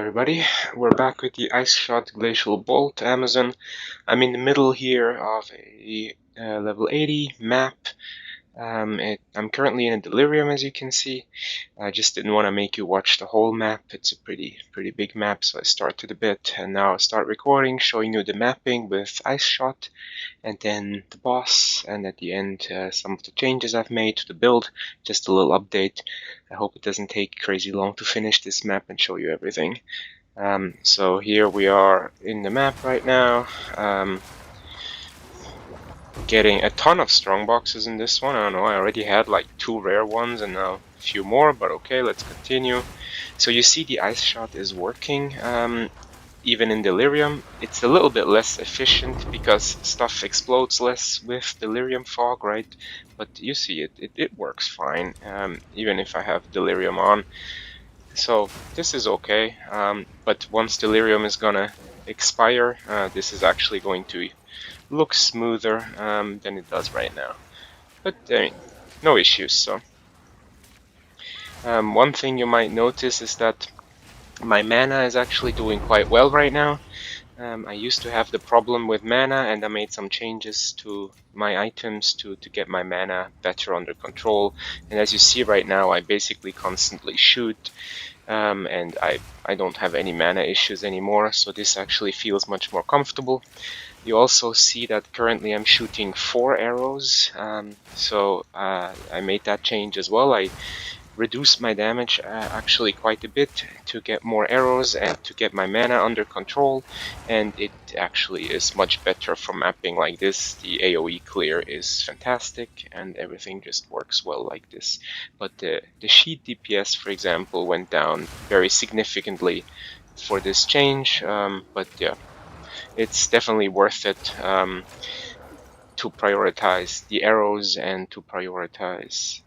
everybody, we're back with the Ice Shot Glacial Bolt Amazon. I'm in the middle here of a level 80 map. I'm currently in a delirium, as you can see. I just didn't want to make you watch the whole map. It's a pretty big map, so I started a bit, and now I'll start recording, showing you the mapping with Ice Shot, and then the boss, and at the end some of the changes I've made to the build. Just a little update. I hope it doesn't take crazy long to finish this map and show you everything. So here we are in the map right now. Getting a ton of strong boxes in this one. I don't know, I already had like 2 rare ones and now a few more, but okay, let's continue. So you see the Ice Shot is working. Even in Delirium, it's a little bit less efficient because stuff explodes less with Delirium Fog, right? But you see it works fine, even if I have Delirium on. So this is okay, but once Delirium is gonna expire, this is actually going to look smoother than it does right now. But I mean, no issues. So one thing you might notice is that my mana is actually doing quite well right now. I used to have the problem with mana, and I made some changes to my items to get my mana better under control. And as you see right now, I basically constantly shoot, and I don't have any mana issues anymore, so this actually feels much more comfortable. You also see that currently I'm shooting 4 arrows, so I made that change as well. I reduced my damage actually quite a bit to get more arrows and to get my mana under control, and it actually is much better for mapping like this. The AoE clear is fantastic and everything just works well like this. But the sheet DPS, for example, went down very significantly for this change, but yeah, it's definitely worth it to prioritize the arrows and to prioritize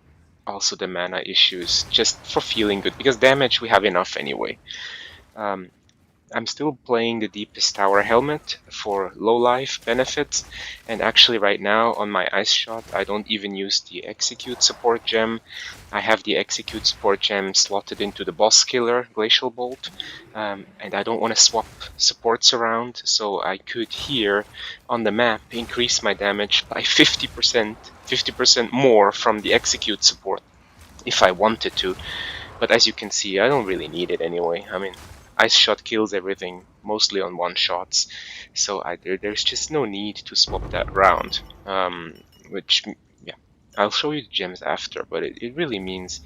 also the mana issues, just for feeling good, because damage we have enough anyway. I'm still playing the Deepest Tower helmet for low life benefits, and actually right now on my Ice Shot I don't even use the Execute support gem. I have the Execute support gem slotted into the boss killer Glacial Bolt, and I don't want to swap supports around, so I could here on the map increase my damage by 50% more from the Execute support if I wanted to. But as you can see, I don't really need it anyway. I mean, Ice Shot kills everything mostly on one-shots, so there's just no need to swap that around. Which, yeah, I'll show you the gems after, but it really means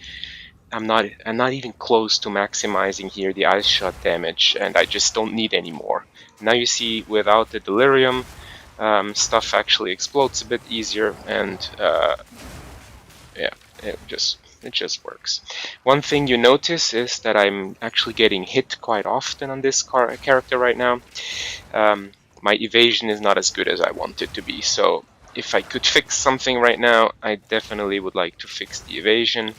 I'm not even close to maximizing here the Ice Shot damage, and I just don't need any more. Now you see, without the Delirium, stuff actually explodes a bit easier, and yeah, it just works. One thing you notice is that I'm actually getting hit quite often on this character right now. My evasion is not as good as I want it to be, so if I could fix something right now, I definitely would like to fix the evasion,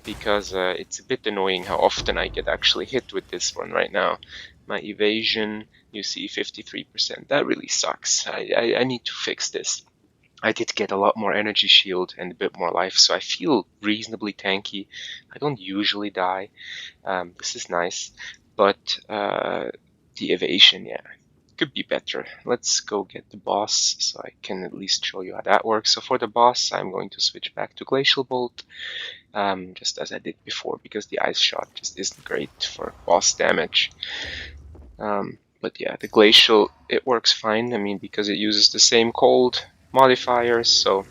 because it's a bit annoying how often I get actually hit with this one right now. My evasion, you see 53%, that really sucks. I need to fix this. I did get a lot more energy shield and a bit more life, so I feel reasonably tanky. I don't usually die. This is nice, but the evasion, yeah, could be better. Let's go get the boss so I can at least show you how that works. So for the boss, I'm going to switch back to Glacial Bolt, just as I did before, because the Ice Shot just isn't great for boss damage. But yeah, the Glacial, it works fine. I mean, because it uses the same cold modifiers, so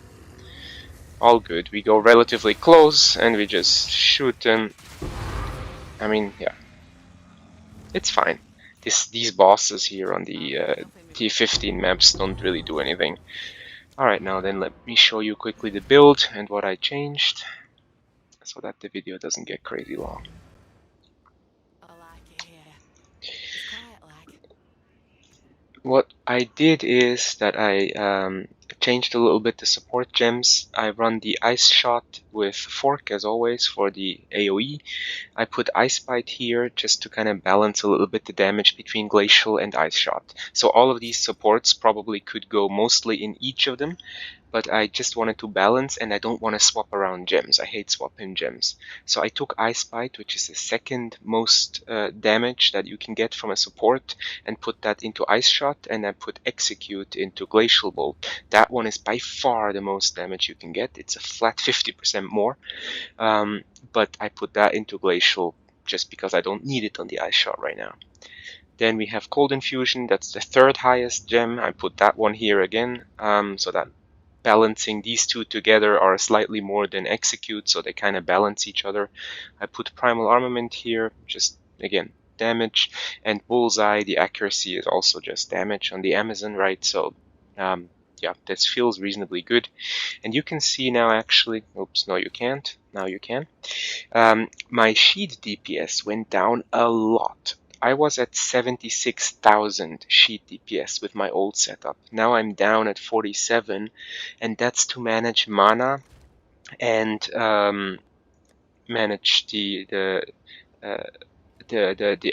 all good. We go relatively close and we just shoot them. I mean, yeah, it's fine. These bosses here on the T15 maps don't really do anything. Alright, now then let me show you quickly the build and what I changed, so that the video doesn't get crazy long. What I did is that I changed a little bit the support gems. I run the Ice Shot with Fork as always for the AoE. I put Ice Bite here just to kind of balance a little bit the damage between Glacial and Ice Shot. So all of these supports probably could go mostly in each of them, but I just wanted to balance, and I don't want to swap around gems. I hate swapping gems. So I took Ice Bite, which is the second most damage that you can get from a support, and put that into Ice Shot, and I put Execute into Glacial Bolt. That one is by far the most damage you can get. It's a flat 50% more, but I put that into Glacial just because I don't need it on the Ice Shot right now. Then we have Cold Infusion, that's the third highest gem. I put that one here again, so that balancing these two together are slightly more than Execute, so they kind of balance each other. I put Primal Armament here, just again damage, and Bullseye, the accuracy is also just damage on the Amazon, right? So yeah, this feels reasonably good. And you can see now actually, oops, no you can't, now you can. My sheet DPS went down a lot. I was at 76,000 sheet DPS with my old setup. Now I'm down at 47, and that's to manage mana and manage the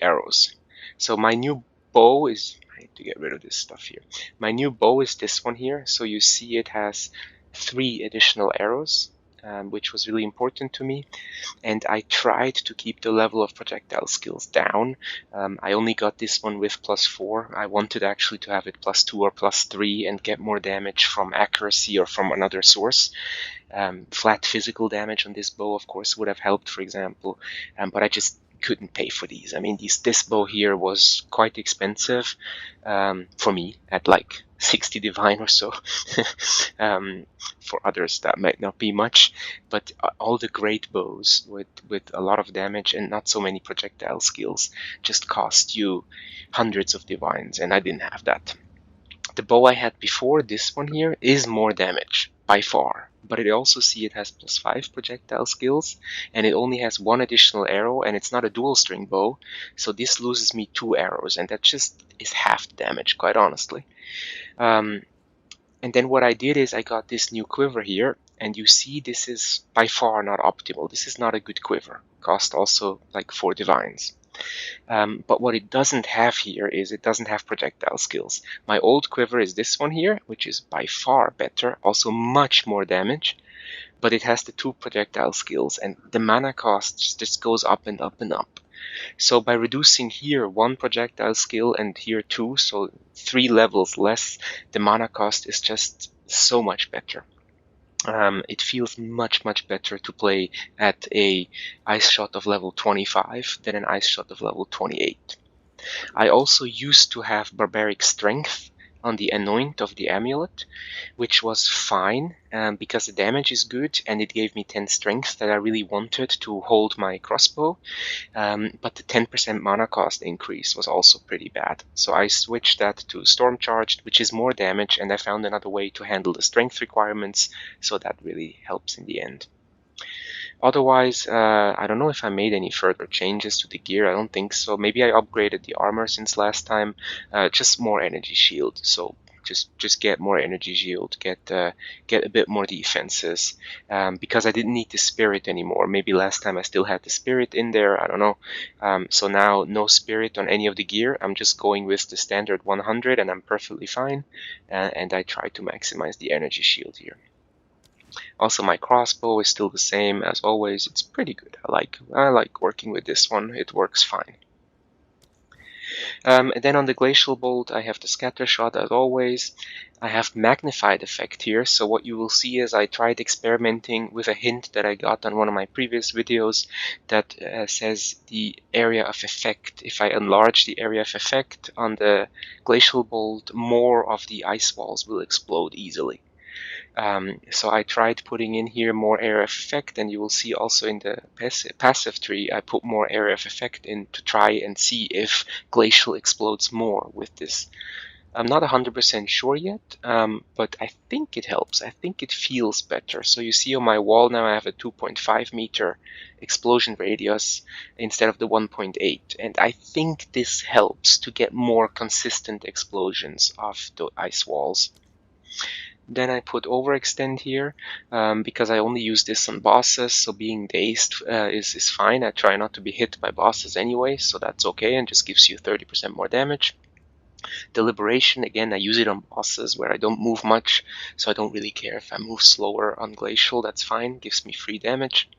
arrows. So my new bow is, I need to get rid of this stuff here. My new bow is this one here. So you see it has 3 additional arrows, which was really important to me. And I tried to keep the level of projectile skills down. I only got this one with +4. I wanted actually to have it +2 or +3 and get more damage from accuracy or from another source. Flat physical damage on this bow, of course, would have helped, for example, but I just couldn't pay for these. I mean, this bow here was quite expensive for me at like 60 divine or so. For others that might not be much, but all the great bows with a lot of damage and not so many projectile skills just cost you hundreds of divines, and I didn't have that. The bow I had before, this one here, is more damage by far, but I also see it has +5 projectile skills, and it only has 1 additional arrow, and it's not a dual string bow, so this loses me 2 arrows, and that just is half the damage, quite honestly. And then what I did is I got this new quiver here, and you see this is by far not optimal. This is not a good quiver. Cost also like 4 divines. But what it doesn't have here is it doesn't have projectile skills. My old quiver is this one here, which is by far better, also much more damage, but it has the 2 projectile skills, and the mana cost just goes up and up and up. So by reducing here 1 projectile skill and here 2, so 3 levels less, the mana cost is just so much better. It feels much better to play at a ice shot of level 25 than an ice shot of level 28. I also used to have barbaric strength on the anoint of the amulet, which was fine because the damage is good and it gave me 10 strength that I really wanted to hold my crossbow, but the 10% mana cost increase was also pretty bad. So I switched that to storm charged, which is more damage, and I found another way to handle the strength requirements, so that really helps in the end. Otherwise, I don't know if I made any further changes to the gear. I don't think so. Maybe I upgraded the armor since last time. Just more energy shield. So just get more energy shield. Get a bit more defenses. Because I didn't need the spirit anymore. Maybe last time I still had the spirit in there. I don't know. So now no spirit on any of the gear. I'm just going with the standard 100, and I'm perfectly fine. And I try to maximize the energy shield here. Also, my crossbow is still the same as always. It's pretty good. I like working with this one. It works fine. And then on the glacial bolt, I have the scatter shot as always. I have magnified effect here. So what you will see is I tried experimenting with a hint that I got on one of my previous videos that says the area of effect. If I enlarge the area of effect on the glacial bolt, more of the ice walls will explode easily. So I tried putting in here more area of effect, and you will see also in the passive tree I put more area of effect in to try and see if glacial explodes more with this. I'm not 100% sure yet, but I think it helps. I think it feels better. So you see on my wall now I have a 2.5 meter explosion radius instead of the 1.8, and I think this helps to get more consistent explosions of the ice walls. Then I put overextend here because I only use this on bosses, so being dazed is fine. I try not to be hit by bosses anyway, so that's okay, and just gives you 30% more damage. Deliberation, again, I use it on bosses where I don't move much, so I don't really care if I move slower on glacial, that's fine, gives me free damage.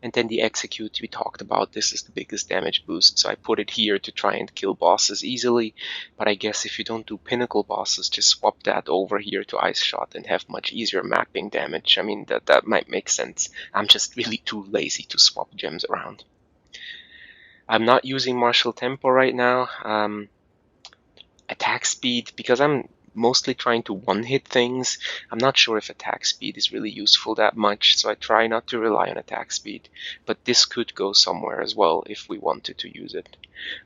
And then the execute we talked about, this is the biggest damage boost, so I put it here to try and kill bosses easily, but I guess if you don't do pinnacle bosses, just swap that over here to ice shot and have much easier mapping damage. I mean, that might make sense. I'm just really too lazy to swap gems around. I'm not using martial tempo right now. Attack speed, because I'm mostly trying to one-hit things, I'm not sure if attack speed is really useful that much, so I try not to rely on attack speed, but this could go somewhere as well if we wanted to use it.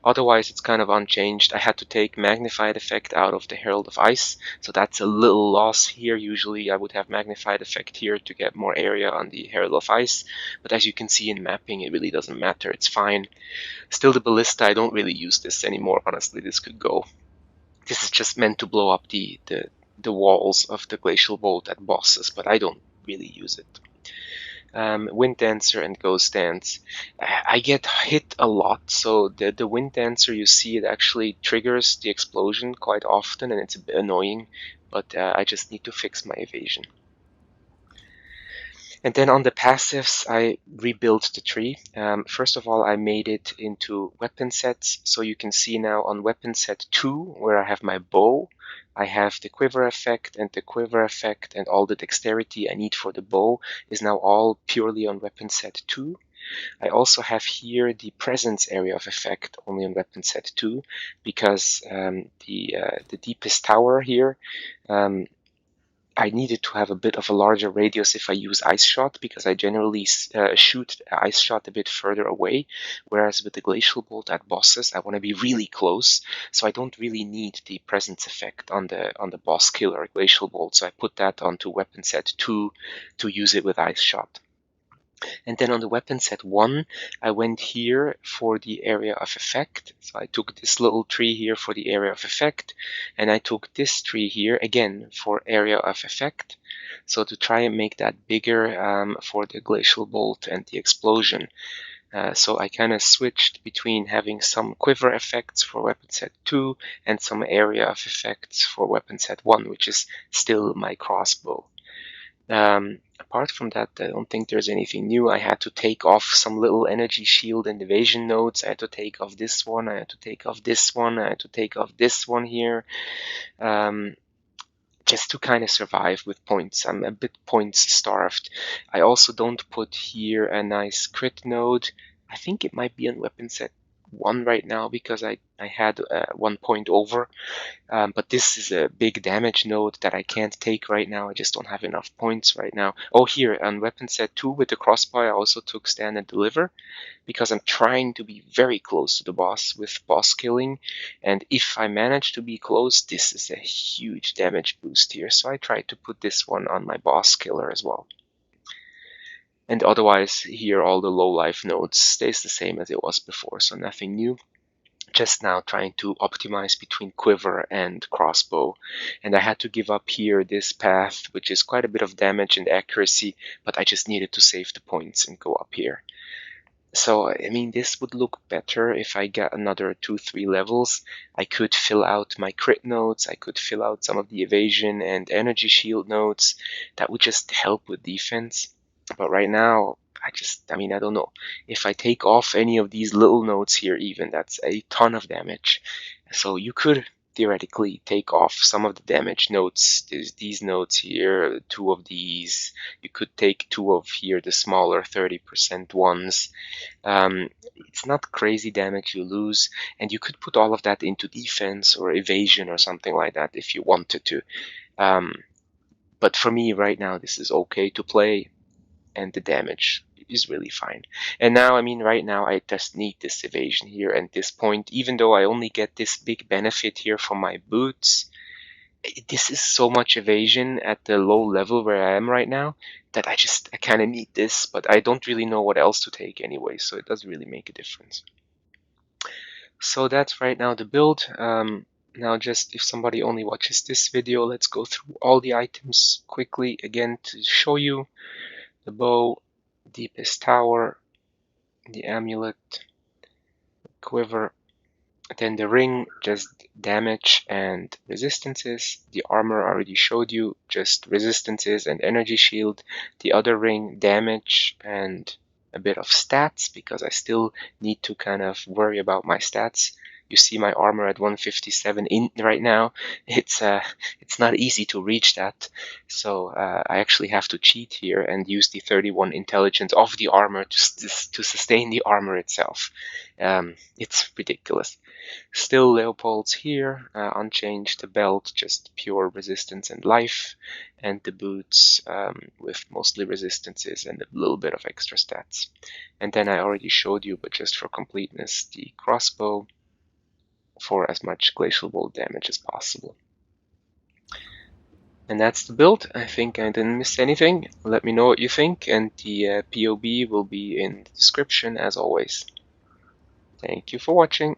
Otherwise, it's kind of unchanged. I had to take magnified effect out of the Herald of Ice, so that's a little loss here. Usually I would have magnified effect here to get more area on the Herald of Ice, but as you can see in mapping, it really doesn't matter, it's fine. Still, the Ballista, I don't really use this anymore, honestly. This could go. This is just meant to blow up the walls of the glacial bolt at bosses, but I don't really use it. Wind Dancer and Ghost Dance. I get hit a lot, so the Wind Dancer, you see, it actually triggers the explosion quite often, and it's a bit annoying, but I just need to fix my evasion. And then on the passives, I rebuilt the tree. First of all, I made it into weapon sets. So you can see now on weapon set 2, where I have my bow, I have the quiver effect, and the quiver effect and all the dexterity I need for the bow is now all purely on weapon set 2. I also have here the presence area of effect only on weapon set 2, because the deepest tower here, I needed to have a bit of a larger radius if I use Ice Shot, because I generally shoot Ice Shot a bit further away, whereas with the Glacial Bolt at bosses, I want to be really close, so I don't really need the presence effect on the boss killer Glacial Bolt, so I put that onto weapon set 2 to use it with Ice Shot. And then on the weapon set 1, I went here for the area of effect. So I took this little tree here for the area of effect, and I took this tree here again for area of effect. So to try and make that bigger for the glacial bolt and the explosion. So I kind of switched between having some quiver effects for weapon set 2 and some area of effects for weapon set 1, which is still my crossbow. Apart from that, I don't think there's anything new. I had to take off some little energy shield and evasion nodes. I had to take off this one. I had to take off this one. I had to take off this one here. Just to kind of survive with points. I'm a bit points starved. I also don't put here a nice crit node. I think it might be on weapon set 1 right now because I had 1 point over. But this is a big damage node that I can't take right now. I just don't have enough points right now. Oh, here on weapon set 2 with the crossbow, I also took stand and deliver because I'm trying to be very close to the boss with boss killing. And if I manage to be close, this is a huge damage boost here. So I tried to put this one on my boss killer as well. And otherwise, here all the low life nodes stays the same as it was before, so nothing new. Just now trying to optimize between quiver and crossbow, and I had to give up here this path, which is quite a bit of damage and accuracy, but I just needed to save the points and go up here. So, I mean, this would look better if I got another 2-3 levels. I could fill out my crit nodes, I could fill out some of the evasion and energy shield nodes. That would just help with defense. But right now, I mean, I don't know. If I take off any of these little nodes here even, that's a ton of damage. So you could theoretically take off some of the damage nodes. There's these nodes here, 2 of these. You could take 2 of here, the smaller 30% ones. It's not crazy damage you lose, and you could put all of that into defense or evasion or something like that if you wanted to. But for me right now, this is okay to play, and the damage is really fine. And now, I mean, right now I just need this evasion here and this point, even though I only get this big benefit here from my boots. This is so much evasion at the low level where I am right now that I kind of need this, but I don't really know what else to take anyway, so it doesn't really make a difference. So that's right now the build. Now just if somebody only watches this video, let's go through all the items quickly again to show you. The bow, deepest tower, the amulet, quiver, Then the ring, just damage and resistances. The armor I already showed you, just resistances and energy shield. The other ring, damage and a bit of stats, because I still need to kind of worry about my stats. You see my armor at 157 in right now. It's not easy to reach that, so I actually have to cheat here and use the 31 intelligence of the armor to sustain the armor itself. It's ridiculous. Still Leopold's here, unchanged. The belt, just pure resistance and life, and the boots with mostly resistances and a little bit of extra stats. And then I already showed you, but just for completeness, the crossbow for as much glacial bolt damage as possible. And that's the build. I think I didn't miss anything. Let me know what you think, and the POB will be in the description as always. Thank you for watching.